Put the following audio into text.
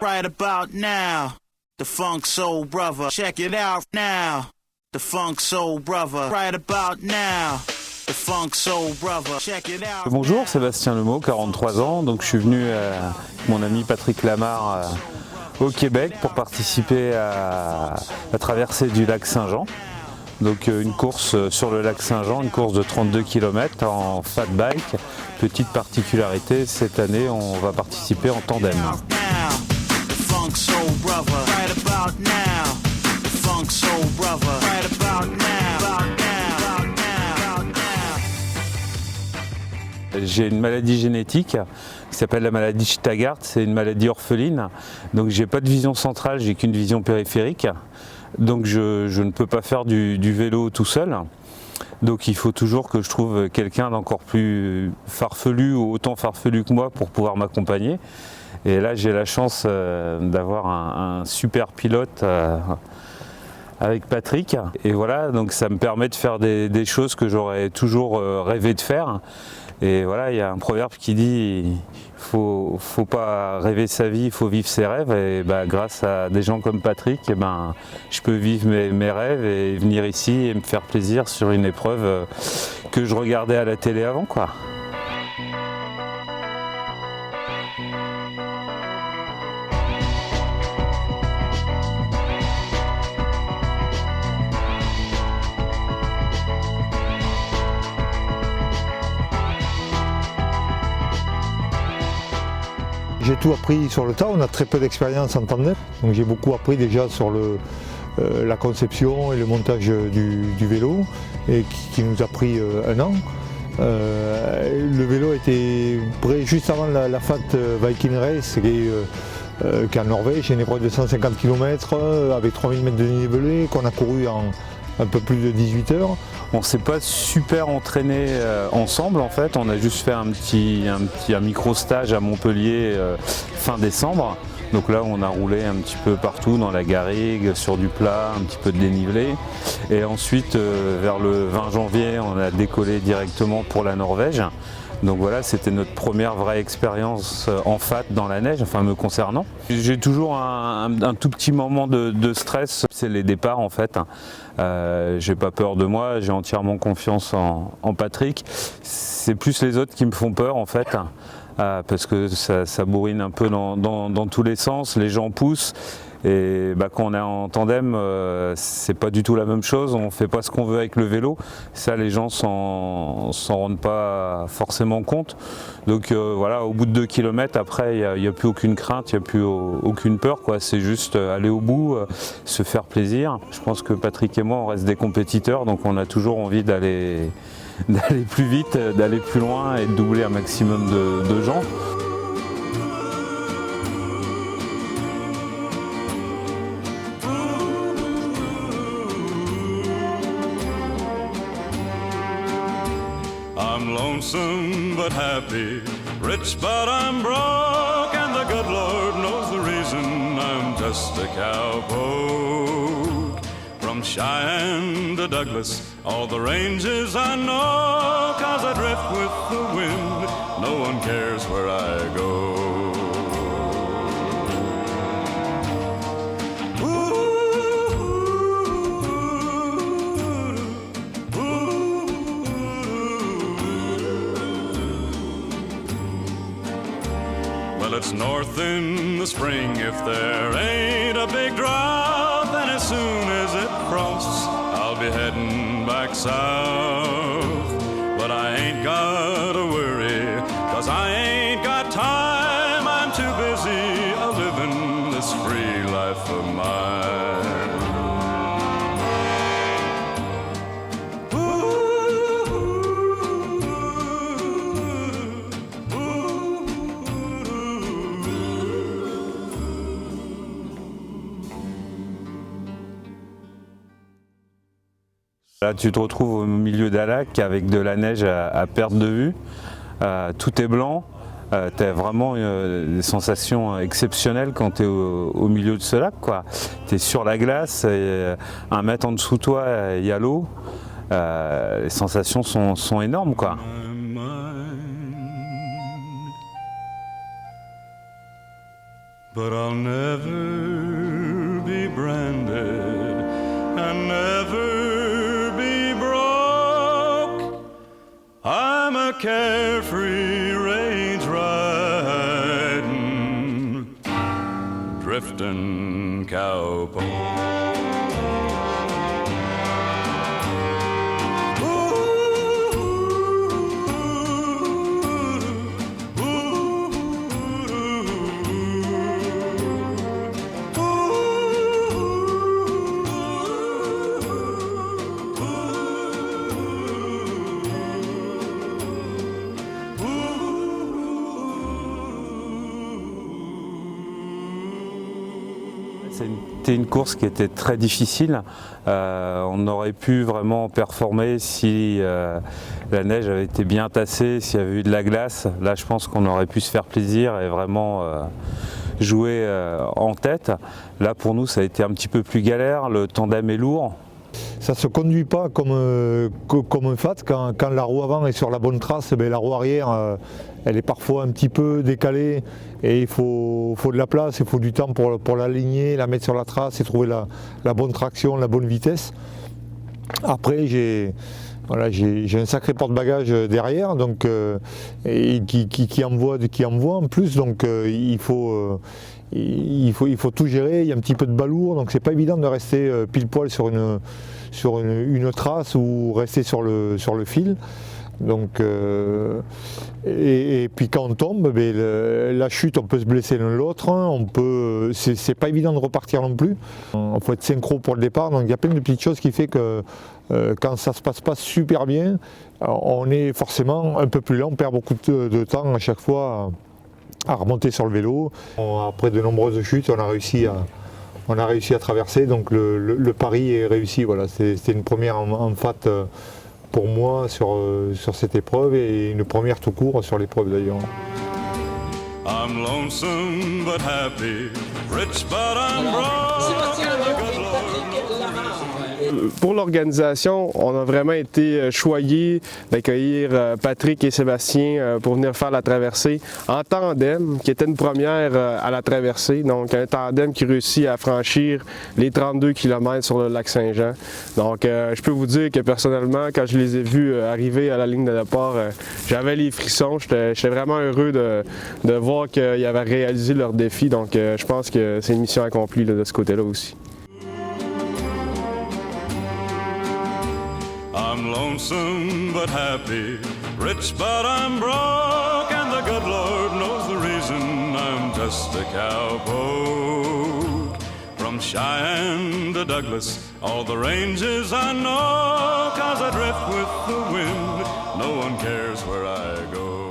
Right about now, the Funk Soul Brother. Check it out now, the Funk Soul Brother. Right about now, the Funk Soul Brother. Check it out. Bonjour, Sébastien Lemot, 43 ans. Donc je suis venu avec mon ami Patrick Lamar au Québec pour participer à la traversée du lac Saint-Jean. Donc une course sur le lac Saint-Jean, une course de 32 km en fat bike. Petite particularité, cette année on va participer en tandem. J'ai une maladie génétique qui s'appelle la maladie Stargardt, c'est une maladie orpheline. Donc j'ai pas de vision centrale, j'ai qu'une vision périphérique. Donc je ne peux pas faire du vélo tout seul. Donc il faut toujours que je trouve quelqu'un d'encore plus farfelu ou autant farfelu que moi pour pouvoir m'accompagner. Et là j'ai la chance d'avoir un super pilote avec Patrick. Et voilà, donc ça me permet de faire des choses que j'aurais toujours rêvé de faire. Et voilà, il y a un proverbe qui dit faut pas rêver sa vie, il faut vivre ses rêves. Et bah, grâce à des gens comme Patrick, et ben, je peux vivre mes rêves et venir ici et me faire plaisir sur une épreuve que je regardais à la télé avant, quoi. J'ai tout appris sur le tas, on a très peu d'expérience en tandem, donc j'ai beaucoup appris déjà sur la conception et le montage du vélo, et qui nous a pris un an. Le vélo était prêt juste avant la FAT Viking Race, qui est en Norvège, une épreuve de 150 km avec 3000 mètres de dénivelé qu'on a couru en un peu plus de 18 heures. On ne s'est pas super entraîné ensemble en fait, on a juste fait un micro stage à Montpellier fin décembre. Donc là on a roulé un petit peu partout dans la garrigue, sur du plat, un petit peu de dénivelé. Et ensuite vers le 20 janvier on a décollé directement pour la Norvège. Donc voilà, c'était notre première vraie expérience en fat dans la neige, enfin me concernant. J'ai toujours un tout petit moment de stress, c'est les départs en fait. J'ai pas peur de moi, j'ai entièrement confiance en Patrick. C'est plus les autres qui me font peur en fait, parce que ça bourrine un peu dans tous les sens, les gens poussent. Et bah, quand on est en tandem, c'est pas du tout la même chose, on fait pas ce qu'on veut avec le vélo, ça les gens s'en rendent pas forcément compte. Donc voilà, au bout de 2 km après il n'y a plus aucune crainte, il n'y a plus aucune peur, quoi. C'est juste aller au bout, se faire plaisir. Je pense que Patrick et moi on reste des compétiteurs, donc on a toujours envie d'aller plus vite, d'aller plus loin et de doubler un maximum de gens. I'm lonesome but happy, rich but I'm broke, and the good Lord knows the reason I'm just a cowpoke. From Cheyenne to Douglas, all the ranges I know, 'cause I drift with the wind, no one cares where I go. Well, it's north in the spring if there ain't a big drought, then as soon as it frosts, I'll be heading back south. But I ain't gotta worry, 'cause I ain't got time, I'm too busy a-living this free life of mine. Là, tu te retrouves au milieu d'un lac avec de la neige à perte de vue, tout est blanc, tu as vraiment des sensations exceptionnelles quand tu es au milieu de ce lac, quoi. Tu es sur la glace, et 1 mètre en dessous de toi, il y a l'eau, les sensations sont énormes, quoi. but I'll never be branded and never be broke. I'm a carefree range riding, drifting cowpoke. C'était une course qui était très difficile. On aurait pu vraiment performer si la neige avait été bien tassée, s'il y avait eu de la glace. Là, je pense qu'on aurait pu se faire plaisir et vraiment jouer en tête. Là, pour nous, ça a été un petit peu plus galère. Le tandem est lourd. Ça ne se conduit pas comme un fat. Quand la roue avant est sur la bonne trace, la roue arrière elle est parfois un petit peu décalée et il faut de la place, il faut du temps pour l'aligner, la mettre sur la trace et trouver la bonne traction, la bonne vitesse. Après j'ai un sacré porte-bagages derrière donc, et qui envoie en plus, donc il faut tout gérer. Il y a un petit peu de balourd, donc c'est pas évident de rester pile poil sur une trace ou rester sur le fil. Donc, et puis quand on tombe, la chute, on peut se blesser l'un l'autre, c'est pas évident de repartir non plus. Il faut être synchro pour le départ, donc il y a plein de petites choses qui fait que quand ça se passe pas super bien, on est forcément un peu plus lent, on perd beaucoup de temps à chaque fois à remonter sur le vélo. Après de nombreuses chutes, on a réussi à traverser, donc le pari est réussi. Voilà, c'était une première en fat pour moi sur cette épreuve et une première tout court sur l'épreuve d'ailleurs. I'm lonesome but happy, rich but I'm broke. Pour l'organisation, on a vraiment été choyés d'accueillir Patrick et Sébastien pour venir faire la traversée en tandem, qui était une première à la traversée. Donc un tandem qui réussit à franchir les 32 km sur le lac Saint-Jean. Donc je peux vous dire que personnellement, quand je les ai vus arriver à la ligne de départ, j'avais les frissons. J'étais vraiment heureux de voir qu'ils avaient réalisé leur défi. Donc je pense que c'est une mission accomplie là, de ce côté-là aussi. I'm lonesome but happy, rich but I'm broke, and the good Lord knows the reason I'm just a cowpoke. From Cheyenne to Douglas, all the ranges I know, 'cause I drift with the wind, no one cares where I go.